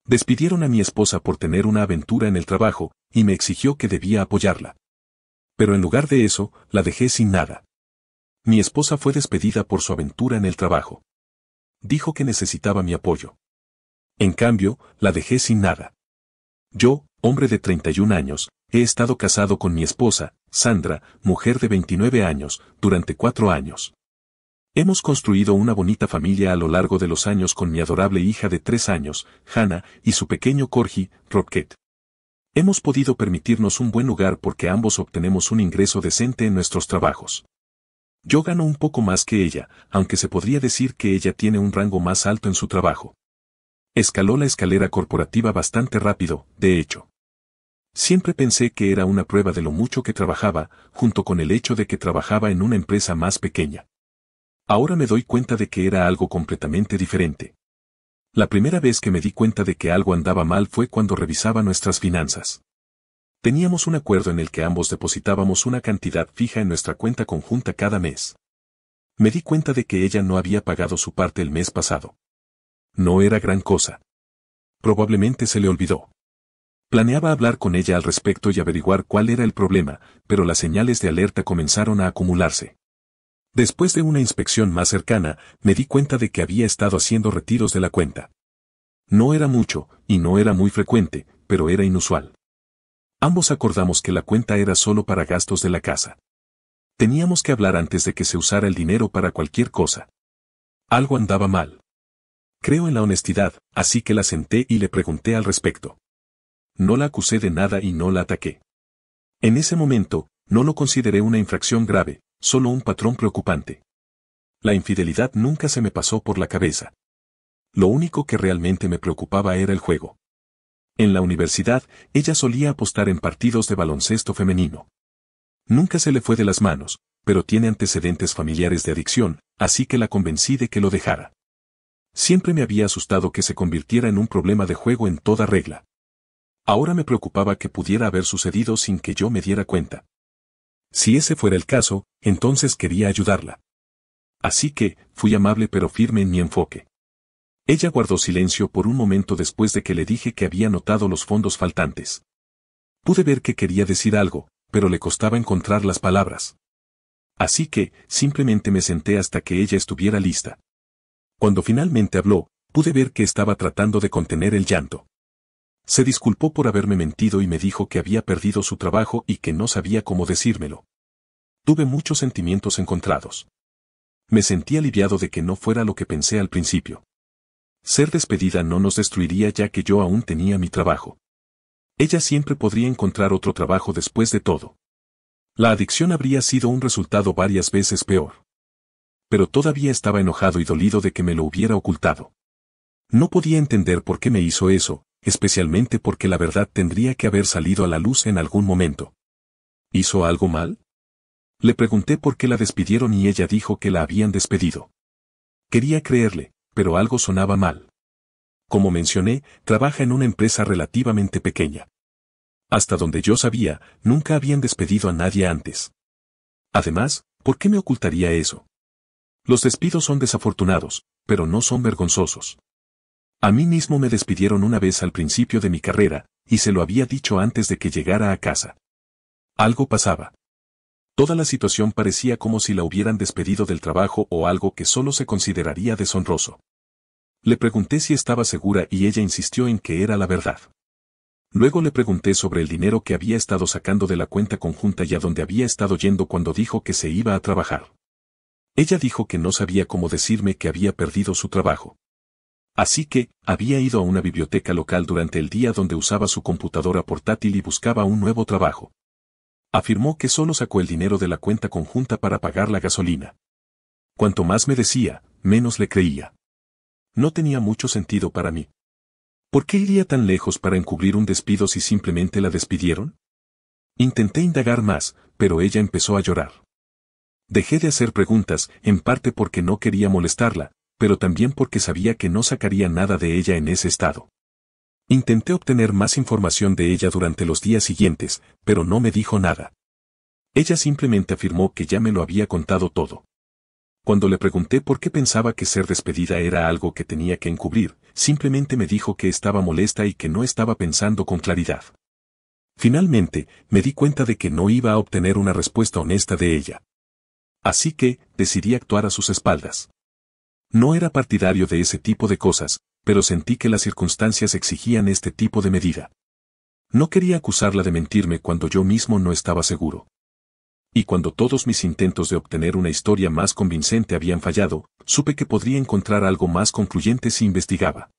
Despidieron a mi esposa por tener una aventura en el trabajo, y me exigió que debía apoyarla. Pero en lugar de eso, la dejé sin nada. Mi esposa fue despedida por su aventura en el trabajo. Dijo que necesitaba mi apoyo. En cambio, la dejé sin nada. Yo, hombre de 31 años, he estado casado con mi esposa, Sandra, mujer de 29 años, durante 4 años. Hemos construido una bonita familia a lo largo de los años con mi adorable hija de 3 años, Hannah, y su pequeño corgi, Rocket. Hemos podido permitirnos un buen lugar porque ambos obtenemos un ingreso decente en nuestros trabajos. Yo gano un poco más que ella, aunque se podría decir que ella tiene un rango más alto en su trabajo. Escaló la escalera corporativa bastante rápido, de hecho. Siempre pensé que era una prueba de lo mucho que trabajaba, junto con el hecho de que trabajaba en una empresa más pequeña. Ahora me doy cuenta de que era algo completamente diferente. La primera vez que me di cuenta de que algo andaba mal fue cuando revisaba nuestras finanzas. Teníamos un acuerdo en el que ambos depositábamos una cantidad fija en nuestra cuenta conjunta cada mes. Me di cuenta de que ella no había pagado su parte el mes pasado. No era gran cosa. Probablemente se le olvidó. Planeaba hablar con ella al respecto y averiguar cuál era el problema, pero las señales de alerta comenzaron a acumularse. Después de una inspección más cercana, me di cuenta de que había estado haciendo retiros de la cuenta. No era mucho, y no era muy frecuente, pero era inusual. Ambos acordamos que la cuenta era solo para gastos de la casa. Teníamos que hablar antes de que se usara el dinero para cualquier cosa. Algo andaba mal. Creo en la honestidad, así que la senté y le pregunté al respecto. No la acusé de nada y no la ataqué. En ese momento, no lo consideré una infracción grave, solo un patrón preocupante. La infidelidad nunca se me pasó por la cabeza. Lo único que realmente me preocupaba era el juego. En la universidad, ella solía apostar en partidos de baloncesto femenino. Nunca se le fue de las manos, pero tiene antecedentes familiares de adicción, así que la convencí de que lo dejara. Siempre me había asustado que se convirtiera en un problema de juego en toda regla. Ahora me preocupaba que pudiera haber sucedido sin que yo me diera cuenta. Si ese fuera el caso, entonces quería ayudarla. Así que, fui amable pero firme en mi enfoque. Ella guardó silencio por un momento después de que le dije que había notado los fondos faltantes. Pude ver que quería decir algo, pero le costaba encontrar las palabras. Así que, simplemente me senté hasta que ella estuviera lista. Cuando finalmente habló, pude ver que estaba tratando de contener el llanto. Se disculpó por haberme mentido y me dijo que había perdido su trabajo y que no sabía cómo decírmelo. Tuve muchos sentimientos encontrados. Me sentí aliviado de que no fuera lo que pensé al principio. Ser despedida no nos destruiría ya que yo aún tenía mi trabajo. Ella siempre podría encontrar otro trabajo después de todo. La adicción habría sido un resultado varias veces peor. Pero todavía estaba enojado y dolido de que me lo hubiera ocultado. No podía entender por qué me hizo eso, especialmente porque la verdad tendría que haber salido a la luz en algún momento. ¿Hizo algo mal? Le pregunté por qué la despidieron y ella dijo que la habían despedido. Quería creerle, pero algo sonaba mal. Como mencioné, trabaja en una empresa relativamente pequeña. Hasta donde yo sabía, nunca habían despedido a nadie antes. Además, ¿por qué me ocultaría eso? Los despidos son desafortunados, pero no son vergonzosos. A mí mismo me despidieron una vez al principio de mi carrera, y se lo había dicho antes de que llegara a casa. Algo pasaba. Toda la situación parecía como si la hubieran despedido del trabajo o algo que solo se consideraría deshonroso. Le pregunté si estaba segura y ella insistió en que era la verdad. Luego le pregunté sobre el dinero que había estado sacando de la cuenta conjunta y a dónde había estado yendo cuando dijo que se iba a trabajar. Ella dijo que no sabía cómo decirme que había perdido su trabajo. Así que, había ido a una biblioteca local durante el día donde usaba su computadora portátil y buscaba un nuevo trabajo. Afirmó que solo sacó el dinero de la cuenta conjunta para pagar la gasolina. Cuanto más me decía, menos le creía. No tenía mucho sentido para mí. ¿Por qué iría tan lejos para encubrir un despido si simplemente la despidieron? Intenté indagar más, pero ella empezó a llorar. Dejé de hacer preguntas, en parte porque no quería molestarla, pero también porque sabía que no sacaría nada de ella en ese estado. Intenté obtener más información de ella durante los días siguientes, pero no me dijo nada. Ella simplemente afirmó que ya me lo había contado todo. Cuando le pregunté por qué pensaba que ser despedida era algo que tenía que encubrir, simplemente me dijo que estaba molesta y que no estaba pensando con claridad. Finalmente, me di cuenta de que no iba a obtener una respuesta honesta de ella. Así que, decidí actuar a sus espaldas. No era partidario de ese tipo de cosas, pero sentí que las circunstancias exigían este tipo de medida. No quería acusarla de mentirme cuando yo mismo no estaba seguro. Y cuando todos mis intentos de obtener una historia más convincente habían fallado, supe que podría encontrar algo más concluyente si investigaba.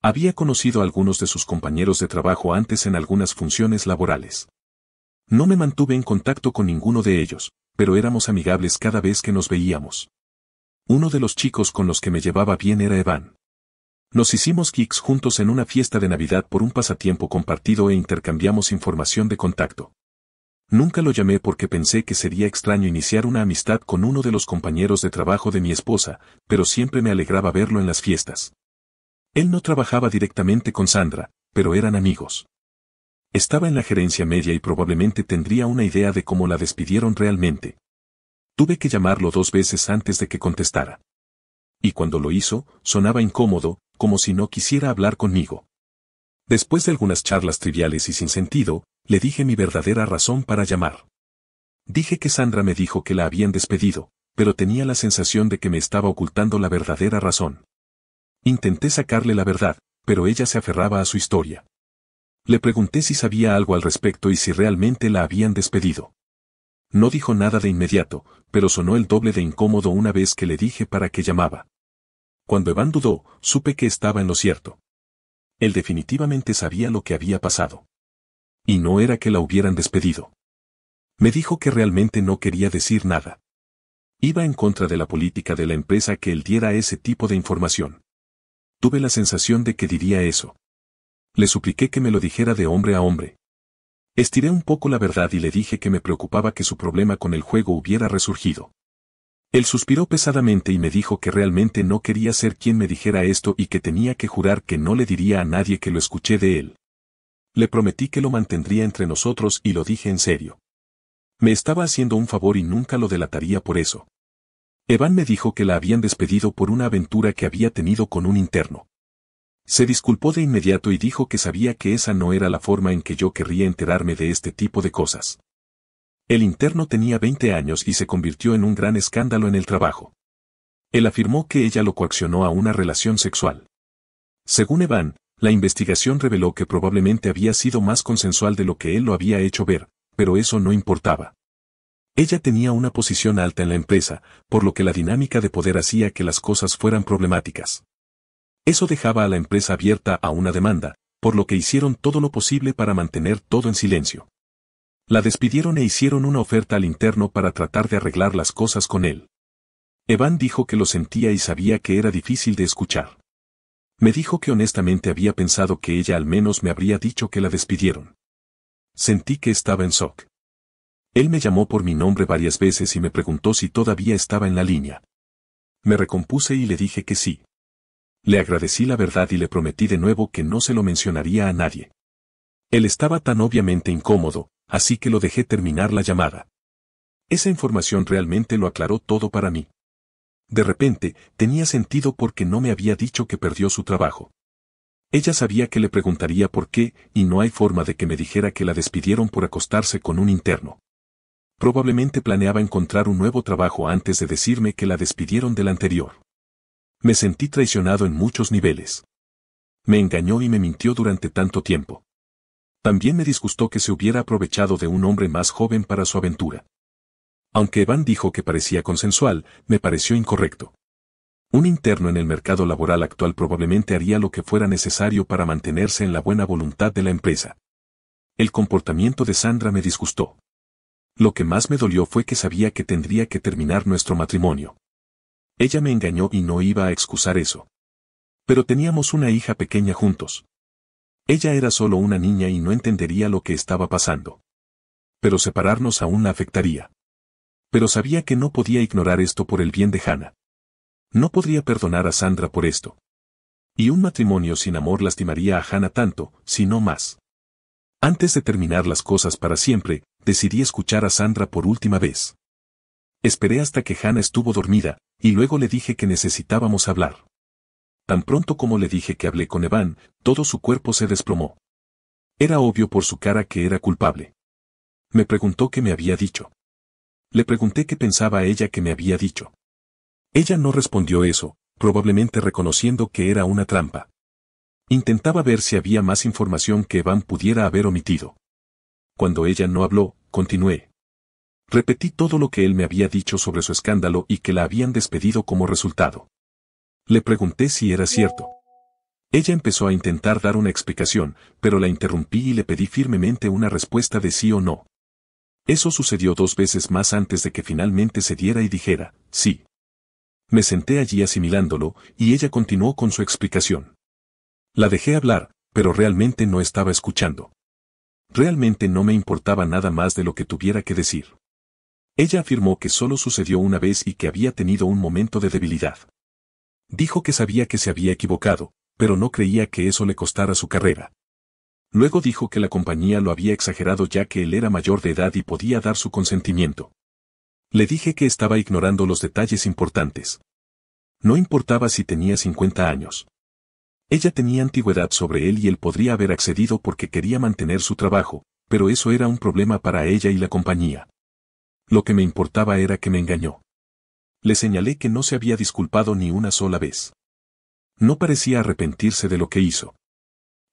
Había conocido a algunos de sus compañeros de trabajo antes en algunas funciones laborales. No me mantuve en contacto con ninguno de ellos, pero éramos amigables cada vez que nos veíamos. Uno de los chicos con los que me llevaba bien era Evan. Nos hicimos geeks juntos en una fiesta de Navidad por un pasatiempo compartido e intercambiamos información de contacto. Nunca lo llamé porque pensé que sería extraño iniciar una amistad con uno de los compañeros de trabajo de mi esposa, pero siempre me alegraba verlo en las fiestas. Él no trabajaba directamente con Sandra, pero eran amigos. Estaba en la gerencia media y probablemente tendría una idea de cómo la despidieron realmente. Tuve que llamarlo 2 veces antes de que contestara. Y cuando lo hizo, sonaba incómodo, como si no quisiera hablar conmigo. Después de algunas charlas triviales y sin sentido, le dije mi verdadera razón para llamar. Dije que Sandra me dijo que la habían despedido, pero tenía la sensación de que me estaba ocultando la verdadera razón. Intenté sacarle la verdad, pero ella se aferraba a su historia. Le pregunté si sabía algo al respecto y si realmente la habían despedido. No dijo nada de inmediato, pero sonó el doble de incómodo una vez que le dije para qué llamaba. Cuando Evan dudó, supe que estaba en lo cierto. Él definitivamente sabía lo que había pasado. Y no era que la hubieran despedido. Me dijo que realmente no quería decir nada. Iba en contra de la política de la empresa que él diera ese tipo de información. Tuve la sensación de que diría eso. Le supliqué que me lo dijera de hombre a hombre. Estiré un poco la verdad y le dije que me preocupaba que su problema con el juego hubiera resurgido. Él suspiró pesadamente y me dijo que realmente no quería ser quien me dijera esto y que tenía que jurar que no le diría a nadie que lo escuché de él. Le prometí que lo mantendría entre nosotros y lo dije en serio. Me estaba haciendo un favor y nunca lo delataría por eso. Evan me dijo que la habían despedido por una aventura que había tenido con un interno. Se disculpó de inmediato y dijo que sabía que esa no era la forma en que yo querría enterarme de este tipo de cosas. El interno tenía 20 años y se convirtió en un gran escándalo en el trabajo. Él afirmó que ella lo coaccionó a una relación sexual. Según Evan, la investigación reveló que probablemente había sido más consensual de lo que él lo había hecho ver, pero eso no importaba. Ella tenía una posición alta en la empresa, por lo que la dinámica de poder hacía que las cosas fueran problemáticas. Eso dejaba a la empresa abierta a una demanda, por lo que hicieron todo lo posible para mantener todo en silencio. La despidieron e hicieron una oferta al interno para tratar de arreglar las cosas con él. Evan dijo que lo sentía y sabía que era difícil de escuchar. Me dijo que honestamente había pensado que ella al menos me habría dicho que la despidieron. Sentí que estaba en shock. Él me llamó por mi nombre varias veces y me preguntó si todavía estaba en la línea. Me recompuse y le dije que sí. Le agradecí la verdad y le prometí de nuevo que no se lo mencionaría a nadie. Él estaba tan obviamente incómodo, así que lo dejé terminar la llamada. Esa información realmente lo aclaró todo para mí. De repente, tenía sentido porque no me había dicho que perdió su trabajo. Ella sabía que le preguntaría por qué, y no hay forma de que me dijera que la despidieron por acostarse con un interno. Probablemente planeaba encontrar un nuevo trabajo antes de decirme que la despidieron del anterior. Me sentí traicionado en muchos niveles. Me engañó y me mintió durante tanto tiempo. También me disgustó que se hubiera aprovechado de un hombre más joven para su aventura. Aunque Evan dijo que parecía consensual, me pareció incorrecto. Un interno en el mercado laboral actual probablemente haría lo que fuera necesario para mantenerse en la buena voluntad de la empresa. El comportamiento de Sandra me disgustó. Lo que más me dolió fue que sabía que tendría que terminar nuestro matrimonio. Ella me engañó y no iba a excusar eso. Pero teníamos una hija pequeña juntos. Ella era solo una niña y no entendería lo que estaba pasando. Pero separarnos aún la afectaría. Pero sabía que no podía ignorar esto por el bien de Hannah. No podría perdonar a Sandra por esto. Y un matrimonio sin amor lastimaría a Hannah tanto, si no más. Antes de terminar las cosas para siempre, decidí escuchar a Sandra por última vez. Esperé hasta que Hannah estuvo dormida, Y luego le dije que necesitábamos hablar. Tan pronto como le dije que hablé con Evan, todo su cuerpo se desplomó. Era obvio por su cara que era culpable. Me preguntó qué me había dicho. Le pregunté qué pensaba ella que me había dicho. Ella no respondió eso, probablemente reconociendo que era una trampa. Intentaba ver si había más información que Evan pudiera haber omitido. Cuando ella no habló, continué. Repetí todo lo que él me había dicho sobre su escándalo y que la habían despedido como resultado. Le pregunté si era cierto. Ella empezó a intentar dar una explicación, pero la interrumpí y le pedí firmemente una respuesta de sí o no. Eso sucedió 2 veces más antes de que finalmente se diera y dijera, sí. Me senté allí asimilándolo, y ella continuó con su explicación. La dejé hablar, pero realmente no estaba escuchando. Realmente no me importaba nada más de lo que tuviera que decir. Ella afirmó que solo sucedió una vez y que había tenido un momento de debilidad. Dijo que sabía que se había equivocado, pero no creía que eso le costara su carrera. Luego dijo que la compañía lo había exagerado ya que él era mayor de edad y podía dar su consentimiento. Le dije que estaba ignorando los detalles importantes. No importaba si tenía 50 años. Ella tenía antigüedad sobre él y él podría haber accedido porque quería mantener su trabajo, pero eso era un problema para ella y la compañía. Lo que me importaba era que me engañó. Le señalé que no se había disculpado ni una sola vez. No parecía arrepentirse de lo que hizo.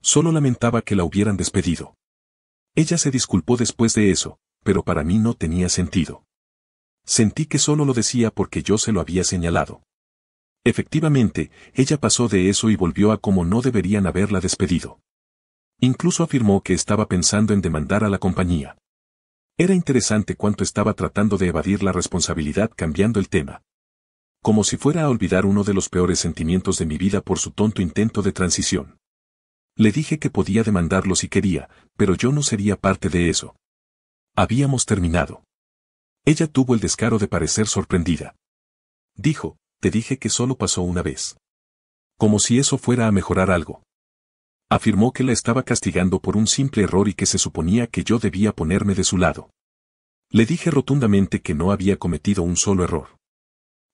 Solo lamentaba que la hubieran despedido. Ella se disculpó después de eso, pero para mí no tenía sentido. Sentí que solo lo decía porque yo se lo había señalado. Efectivamente, ella pasó de eso y volvió a como no deberían haberla despedido. Incluso afirmó que estaba pensando en demandar a la compañía. Era interesante cuánto estaba tratando de evadir la responsabilidad cambiando el tema. Como si fuera a olvidar uno de los peores sentimientos de mi vida por su tonto intento de transición. Le dije que podía demandarlo si quería, pero yo no sería parte de eso. Habíamos terminado. Ella tuvo el descaro de parecer sorprendida. Dijo, te dije que solo pasó una vez. Como si eso fuera a mejorar algo. Afirmó que la estaba castigando por un simple error y que se suponía que yo debía ponerme de su lado. Le dije rotundamente que no había cometido un solo error.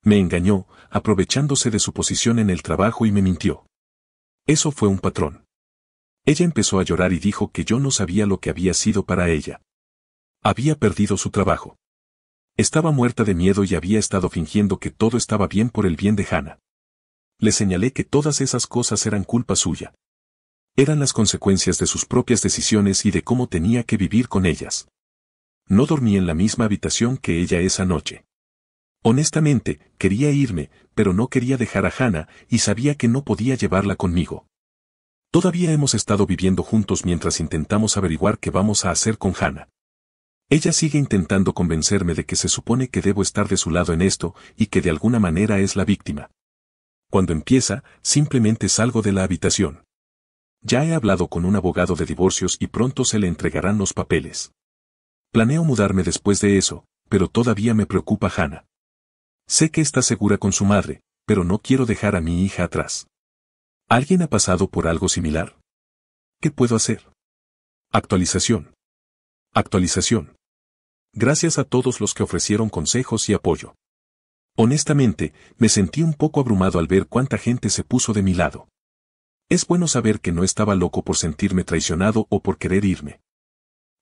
Me engañó, aprovechándose de su posición en el trabajo y me mintió. Eso fue un patrón. Ella empezó a llorar y dijo que yo no sabía lo que había sido para ella. Había perdido su trabajo. Estaba muerta de miedo y había estado fingiendo que todo estaba bien por el bien de Hannah. Le señalé que todas esas cosas eran culpa suya. Eran las consecuencias de sus propias decisiones y de cómo tenía que vivir con ellas. No dormí en la misma habitación que ella esa noche. Honestamente, quería irme, pero no quería dejar a Hannah y sabía que no podía llevarla conmigo. Todavía hemos estado viviendo juntos mientras intentamos averiguar qué vamos a hacer con Hannah. Ella sigue intentando convencerme de que se supone que debo estar de su lado en esto y que de alguna manera es la víctima. Cuando empieza, simplemente salgo de la habitación. Ya he hablado con un abogado de divorcios y pronto se le entregarán los papeles. Planeo mudarme después de eso, pero todavía me preocupa Hannah. Sé que está segura con su madre, pero no quiero dejar a mi hija atrás. ¿Alguien ha pasado por algo similar? ¿Qué puedo hacer? Actualización. Actualización. Gracias a todos los que ofrecieron consejos y apoyo. Honestamente, me sentí un poco abrumado al ver cuánta gente se puso de mi lado. Es bueno saber que no estaba loco por sentirme traicionado o por querer irme.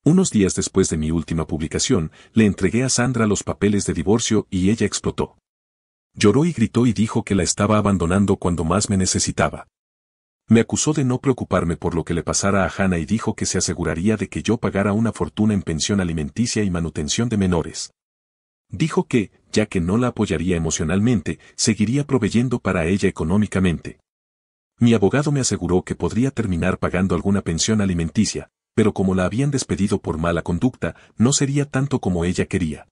Unos días después de mi última publicación, le entregué a Sandra los papeles de divorcio y ella explotó. Lloró y gritó y dijo que la estaba abandonando cuando más me necesitaba. Me acusó de no preocuparme por lo que le pasara a Hannah y dijo que se aseguraría de que yo pagara una fortuna en pensión alimenticia y manutención de menores. Dijo que, ya que no la apoyaría emocionalmente, seguiría proveyendo para ella económicamente. Mi abogado me aseguró que podría terminar pagando alguna pensión alimenticia, pero como la habían despedido por mala conducta, no sería tanto como ella quería.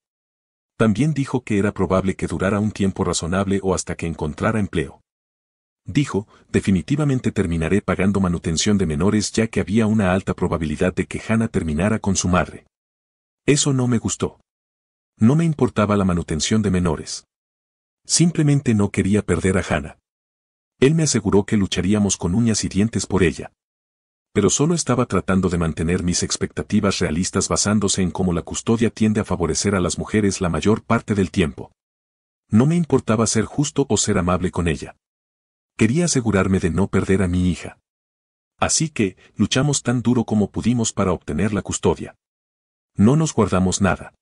También dijo que era probable que durara un tiempo razonable o hasta que encontrara empleo. Dijo, definitivamente terminaré pagando manutención de menores ya que había una alta probabilidad de que Hannah terminara con su madre. Eso no me gustó. No me importaba la manutención de menores. Simplemente no quería perder a Hannah. Él me aseguró que lucharíamos con uñas y dientes por ella. Pero solo estaba tratando de mantener mis expectativas realistas basándose en cómo la custodia tiende a favorecer a las mujeres la mayor parte del tiempo. No me importaba ser justo o ser amable con ella. Quería asegurarme de no perder a mi hija. Así que, luchamos tan duro como pudimos para obtener la custodia. No nos guardamos nada.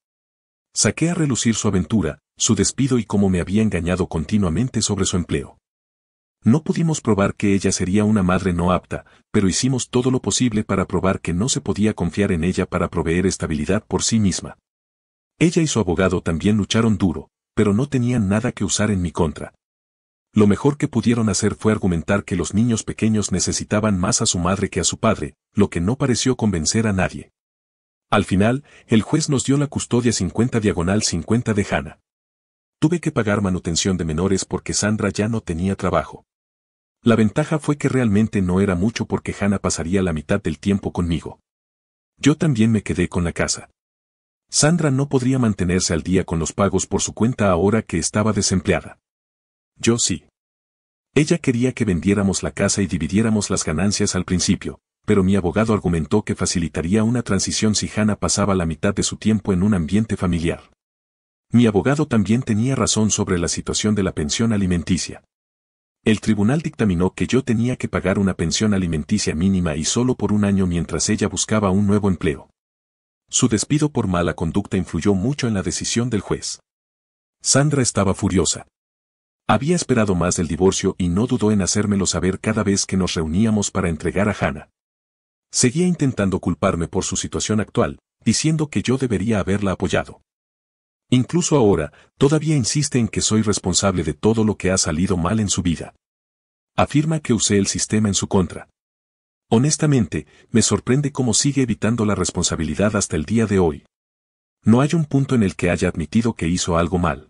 Saqué a relucir su aventura, su despido y cómo me había engañado continuamente sobre su empleo. No pudimos probar que ella sería una madre no apta, pero hicimos todo lo posible para probar que no se podía confiar en ella para proveer estabilidad por sí misma. Ella y su abogado también lucharon duro, pero no tenían nada que usar en mi contra. Lo mejor que pudieron hacer fue argumentar que los niños pequeños necesitaban más a su madre que a su padre, lo que no pareció convencer a nadie. Al final, el juez nos dio la custodia 50/50 de Hannah. Tuve que pagar manutención de menores porque Sandra ya no tenía trabajo. La ventaja fue que realmente no era mucho porque Hannah pasaría la mitad del tiempo conmigo. Yo también me quedé con la casa. Sandra no podría mantenerse al día con los pagos por su cuenta ahora que estaba desempleada. Yo sí. Ella quería que vendiéramos la casa y dividiéramos las ganancias al principio, pero mi abogado argumentó que facilitaría una transición si Hannah pasaba la mitad de su tiempo en un ambiente familiar. Mi abogado también tenía razón sobre la situación de la pensión alimenticia. El tribunal dictaminó que yo tenía que pagar una pensión alimenticia mínima y solo por un año mientras ella buscaba un nuevo empleo. Su despido por mala conducta influyó mucho en la decisión del juez. Sandra estaba furiosa. Había esperado más del divorcio y no dudó en hacérmelo saber cada vez que nos reuníamos para entregar a Hannah. Seguía intentando culparme por su situación actual, diciendo que yo debería haberla apoyado. Incluso ahora, todavía insiste en que soy responsable de todo lo que ha salido mal en su vida. Afirma que usé el sistema en su contra. Honestamente, me sorprende cómo sigue evitando la responsabilidad hasta el día de hoy. No hay un punto en el que haya admitido que hizo algo mal.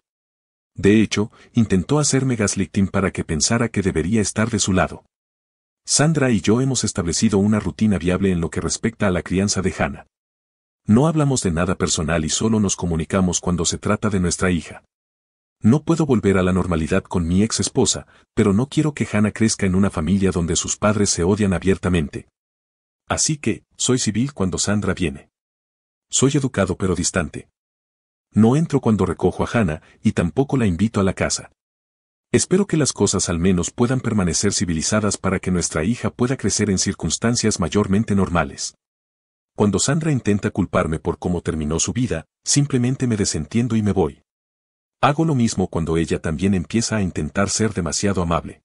De hecho, intentó hacerme gaslighting para que pensara que debería estar de su lado. Sandra y yo hemos establecido una rutina viable en lo que respecta a la crianza de Hannah. No hablamos de nada personal y solo nos comunicamos cuando se trata de nuestra hija. No puedo volver a la normalidad con mi ex esposa, pero no quiero que Hannah crezca en una familia donde sus padres se odian abiertamente. Así que, soy civil cuando Sandra viene. Soy educado pero distante. No entro cuando recojo a Hannah y tampoco la invito a la casa. Espero que las cosas al menos puedan permanecer civilizadas para que nuestra hija pueda crecer en circunstancias mayormente normales. Cuando Sandra intenta culparme por cómo terminó su vida, simplemente me desentiendo y me voy. Hago lo mismo cuando ella también empieza a intentar ser demasiado amable.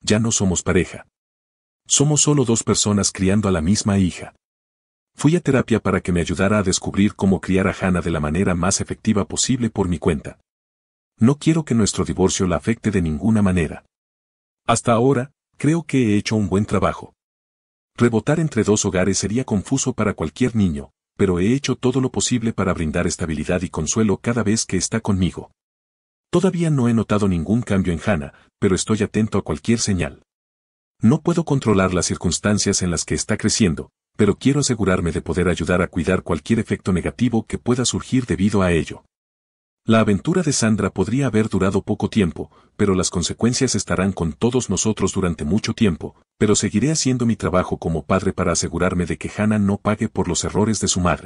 Ya no somos pareja. Somos solo dos personas criando a la misma hija. Fui a terapia para que me ayudara a descubrir cómo criar a Hannah de la manera más efectiva posible por mi cuenta. No quiero que nuestro divorcio la afecte de ninguna manera. Hasta ahora, creo que he hecho un buen trabajo. Rebotar entre dos hogares sería confuso para cualquier niño, pero he hecho todo lo posible para brindar estabilidad y consuelo cada vez que está conmigo. Todavía no he notado ningún cambio en Hannah, pero estoy atento a cualquier señal. No puedo controlar las circunstancias en las que está creciendo, pero quiero asegurarme de poder ayudar a cuidar cualquier efecto negativo que pueda surgir debido a ello. La aventura de Sandra podría haber durado poco tiempo, pero las consecuencias estarán con todos nosotros durante mucho tiempo, pero seguiré haciendo mi trabajo como padre para asegurarme de que Hannah no pague por los errores de su madre.